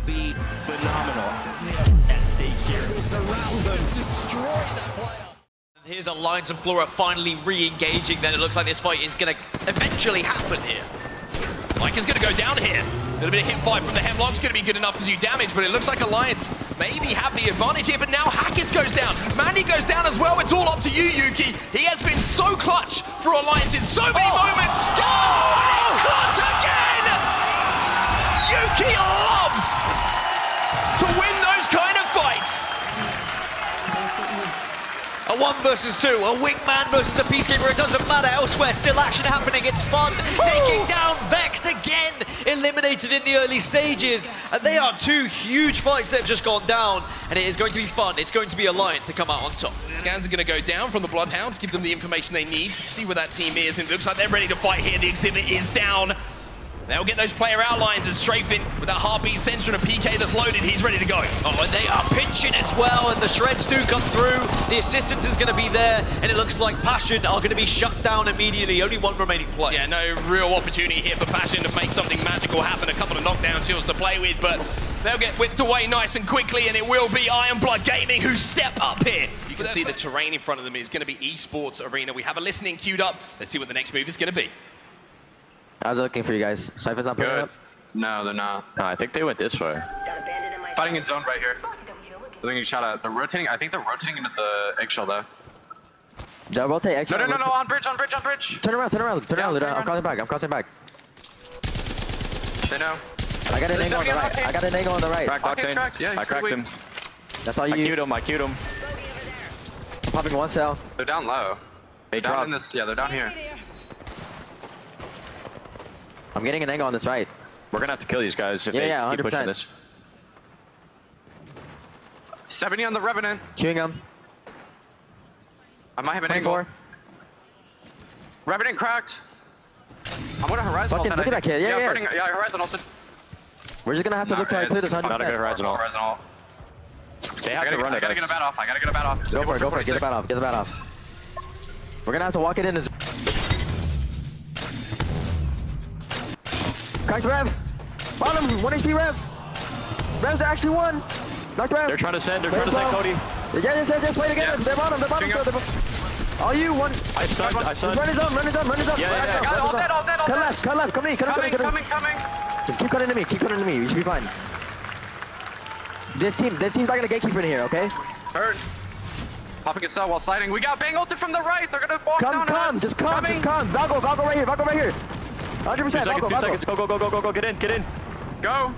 be phenomenal. At stake here. Surround them, destroy that player. Here's Alliance and Flora finally re-engaging. Then it looks like this fight is going to eventually happen here. Mike is going to go down here. A little bit of hit fire from the Hemlock's going to be good enough to do damage, but it looks like Alliance maybe have the advantage here, but now Hackis goes down. Mande goes down as well. It's all up to you, Yuki. He has been so clutch for Alliance in so many moments. Oh, it's clutch again! Yuki loves to win those kind of fights. A 1 versus 2, a wingman versus a peacekeeper. It doesn't matter elsewhere. Still action happening. It's fun. Taking down Vexed again. Eliminated in the early stages. And they are two huge fights that have just gone down. And it is going to be fun. It's going to be Alliance to come out on top. Scans are going to go down from the Bloodhounds, give them the information they need to see where that team is. And it looks like they're ready to fight here. The exhibit is down. They'll get those player outlines and strafing with that heartbeat sensor and a PK that's loaded. He's ready to go. Oh, and they are pinching as well, and the shreds do come through. The assistance is going to be there, and it looks like Passion are going to be shut down immediately. Only one remaining play. Yeah, no real opportunity here for Passion to make something magical happen. A couple of knockdown shields to play with, but they'll get whipped away nice and quickly, and it will be Ironblood Gaming who step up here. You can see the terrain in front of them is going to be esports arena. We have a listening queued up. Let's see what the next move is going to be. I was looking for you guys. Cypher's not putting up? No, they're not. No, I think they went this way. Fighting in zone right here. They're getting shot at. They're rotating. I think they're rotating into the eggshell though. They'll rotate eggshell. No, on bridge, on bridge. Turn around. I'm crossing back. They know. I got an angle on the right. Cracked. Yeah, I cracked him. That's all you. I queued him. I'm popping one cell. They're down low. They down dropped. in this. Yeah, they're down here. I'm getting an angle on this right. We're gonna have to kill these guys if they keep pushing this. 70 on the Revenant. Queuing him. I might have an angle. Revenant cracked. I'm gonna Horizon ult. Look at that kid. Yeah. Yeah, Horizon ulted. We're just gonna have to look to clear this 100%. Not a good Horizon ult. They have to run it. I gotta get a bat off. Go for it. Get the bat off. We're gonna have to walk it in. Cracked Rev! Bottom! 1 HP Rev! Rev's actually won! Knocked Rev! They're trying to send Cody. Yes, wait again! Yeah. They're bottom! All you, one! I stunned. Run his own! Yeah. All dead. Cut left! Come in! Coming. Just keep cutting to me, you should be fine. This team's not gonna gatekeeper in here, okay? Hurt. Popping a cell while sliding. We got bang ulted from the right! They're gonna walk down us! Just come! Valgo right here! 100%, 2 seconds, go, get in. Go!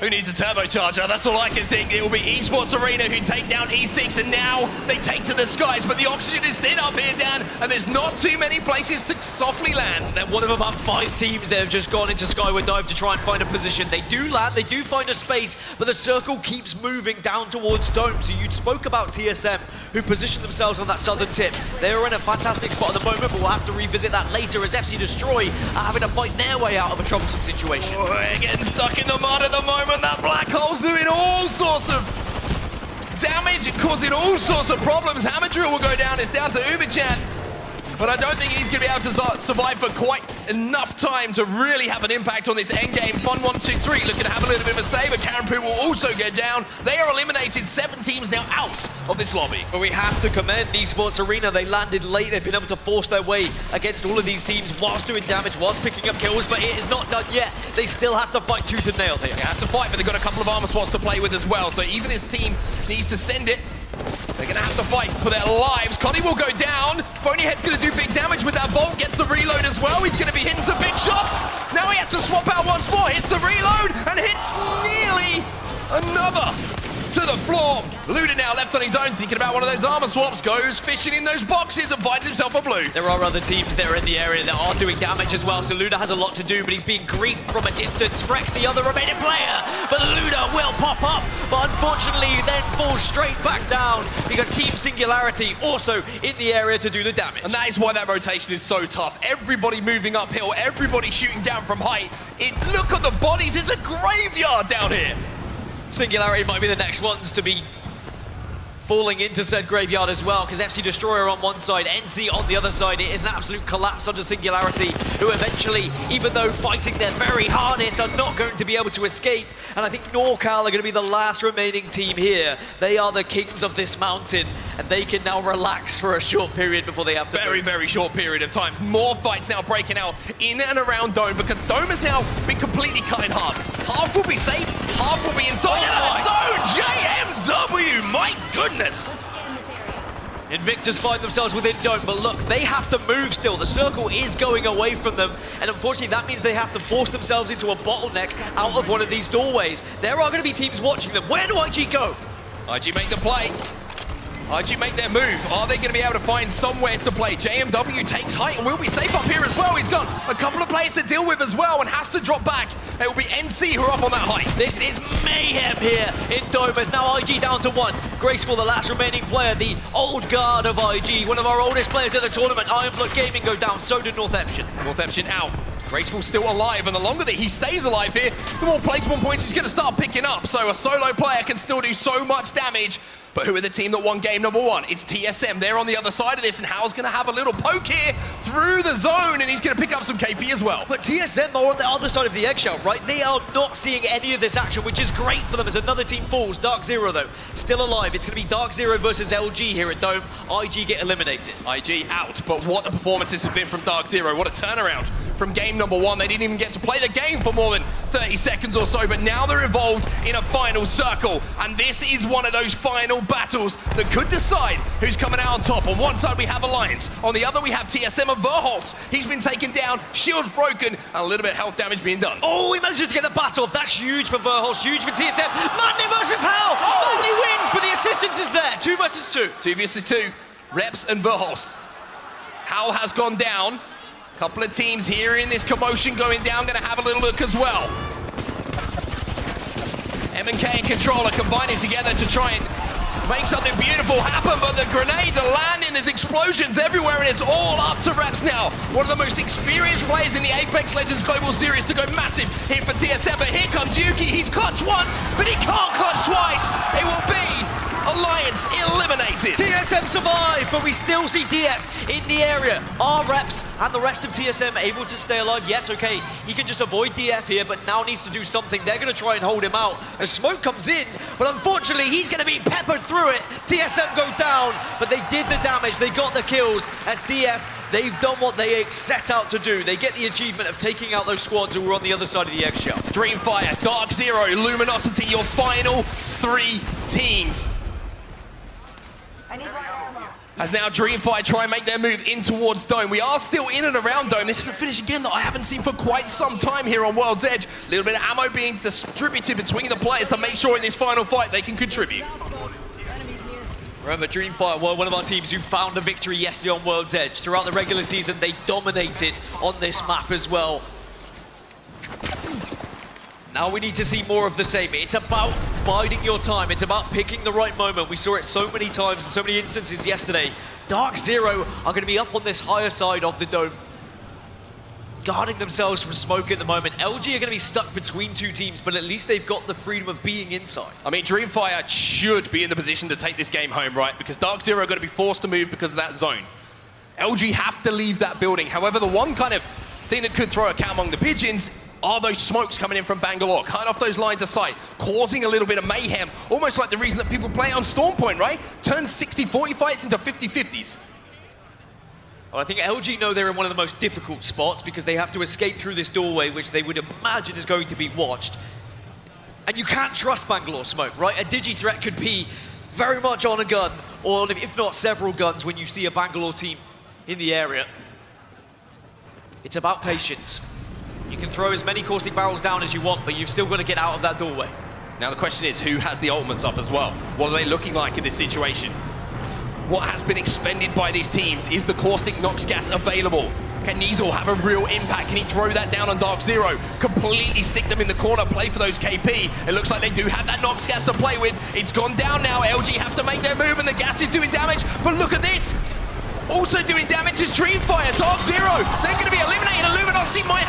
Who needs a turbocharger? That's all I can think. It will be Esports Arena who take down E6, and now they take to the skies, but the oxygen is thin up here, Dan, and there's not too many places to softly land. They're one of about 5 teams that have just gone into Skyward Dive to try and find a position. They do land, they do find a space, but the circle keeps moving down towards Dome. So you spoke about TSM, who positioned themselves on that southern tip. They are in a fantastic spot at the moment, but we'll have to revisit that later as FC Destroy are having to fight their way out of a troublesome situation. Oh, they're getting stuck in the mud at the moment. That black hole's doing all sorts of damage and causing all sorts of problems. Hammer Drill will go down. It's down to Uberchan. But I don't think he's going to be able to survive for quite enough time to really have an impact on this endgame. Fun123 looking to have a little bit of a save. Karen Poo will also go down. They are eliminated. 7 teams now out of this lobby. But we have to commend Esports Arena. They landed late. They've been able to force their way against all of these teams whilst doing damage, whilst picking up kills, but it is not done yet. They still have to fight tooth and nail here. They have to fight, but they've got a couple of armor spots to play with as well. So even his team needs to send it. They're going to have to fight for their lives. Connie will go down. Phonyhead's going to do big damage with that Volt. Gets the reload as well. He's going to be hitting some big shots. Now he has to swap out once more. Hits the reload and hits nearly another to the floor. Luda now left on his own, thinking about one of those armor swaps. Goes fishing in those boxes and finds himself a blue. There are other teams that are in the area that are doing damage as well, so Luda has a lot to do, but he's being griefed from a distance. Frex, the other remaining player, but Luda will pop up, but unfortunately then falls straight back down because Team Singularity also in the area to do the damage. And that is why that rotation is so tough. Everybody moving uphill, everybody shooting down from height. Look at the bodies, it's a graveyard down here. Singularity might be the next ones to be falling into said graveyard as well, because FC Destroyer on one side, NC on the other side. It is an absolute collapse under Singularity, who eventually, even though fighting their very hardest, are not going to be able to escape. And I think NorCal are going to be the last remaining team here. They are the kings of this mountain, and they can now relax for a short period before they have to Very, very short period of time. More fights now breaking out in and around Dome, because Dome has now been completely cut in half. Half will be safe, half will be inside of that zone. JMW, my goodness. Invictus find themselves within Dome, but look, they have to move still. The circle is going away from them, and unfortunately that means they have to force themselves into a bottleneck out of one of these doorways. There are going to be teams watching them. Where do IG go? IG make the play. IG make their move. Are they going to be able to find somewhere to play? JMW takes height and will be safe up here as well. He's got a couple of players to deal with as well and has to drop back. It will be NC who are up on that height. This is mayhem here in Dome, as now IG down to one. Graceful, the last remaining player, the old guard of IG, one of our oldest players at the tournament. Ironblood Gaming go down, so did Northeption. Northeption out. Graceful still alive, and the longer that he stays alive here, the more placement points he's going to start picking up. So a solo player can still do so much damage. But who are the team that won game number one? It's TSM. They're on the other side of this, and Hal's going to have a little poke here through the zone, and he's going to pick up some KP as well. But TSM are on the other side of the eggshell, right? They are not seeing any of this action, which is great for them as another team falls. Dark Zero, though, still alive. It's going to be Dark Zero versus LG here at Dome. IG get eliminated. IG out, but what a performance this has been from Dark Zero. What a turnaround from game number one. They didn't even get to play the game for more than 30 seconds or so, but now they're involved in a final circle, and this is one of those final battles that could decide who's coming out on top. On one side we have Alliance, on the other we have TSM and Verholst. He's been taken down, shields broken, and a little bit of health damage being done. Oh, he manages to get the bat off. That's huge for Verholst, huge for TSM. Mande versus Hal. Oh! Mande wins, but the assistance is there. 2 versus 2. 2 versus 2, Reps and Verholst. Hal has gone down. Couple of teams here in this commotion going down, gonna have a little look as well. M&K and Controller combining together to try and make something beautiful happen, but the grenades are landing, there's explosions everywhere, and it's all up to Reps now. One of the most experienced players in the Apex Legends Global Series to go massive here for TSM, but here comes Yuki. He's clutched once, but he can't clutch twice. It will be Alliance eliminated. TSM survive, but we still see DF in the area. Are Reps and the rest of TSM able to stay alive? Yes, okay, he can just avoid DF here, but now needs to do something. They're going to try and hold him out. As smoke comes in, but unfortunately he's going to be peppered through it. TSM go down, but they did the damage. They got the kills as DF, they've done what they set out to do. They get the achievement of taking out those squads who were on the other side of the eggshell. Dreamfire, Dark Zero, Luminosity, your final 3 teams. As now Dreamfire try and make their move in towards Dome. We are still in and around Dome. This is a finish again that I haven't seen for quite some time here on World's Edge. A little bit of ammo being distributed between the players to make sure in this final fight they can contribute. Remember, Dreamfire were one of our teams who found a victory yesterday on World's Edge. Throughout the regular season, they dominated on this map as well. Now we need to see more of the same. It's about biding your time. It's about picking the right moment. We saw it so many times in so many instances yesterday. Dark Zero are going to be up on this higher side of the Dome, guarding themselves from smoke at the moment. LG are going to be stuck between 2 teams, but at least they've got the freedom of being inside. I mean, Dreamfire should be in the position to take this game home, right? Because Dark Zero are going to be forced to move because of that zone. LG have to leave that building. However, the one kind of thing that could throw a cat among the pigeons are those smokes coming in from Bangalore, cutting off those lines of sight, causing a little bit of mayhem, almost like the reason that people play on Storm Point, right? Turn 60-40 fights into 50-50s. Well, I think LG know they're in one of the most difficult spots because they have to escape through this doorway, which they would imagine is going to be watched. And you can't trust Bangalore smoke, right? A digi-threat could be very much on a gun, or if not several guns, when you see a Bangalore team in the area. It's about patience. You can throw as many caustic barrels down as you want, but you've still got to get out of that doorway. Now the question is, who has the ultimates up as well? What are they looking like in this situation? What has been expended by these teams? Is the caustic Nox gas available? Can Nizel have a real impact? Can he throw that down on Dark Zero? Completely stick them in the corner, play for those KP. It looks like they do have that Nox gas to play with. It's gone down now. LG have to make their move, and the gas is doing damage. But look at this. Also doing damage is Dreamfire. Dark Zero, they're going to be eliminated. Luminosity might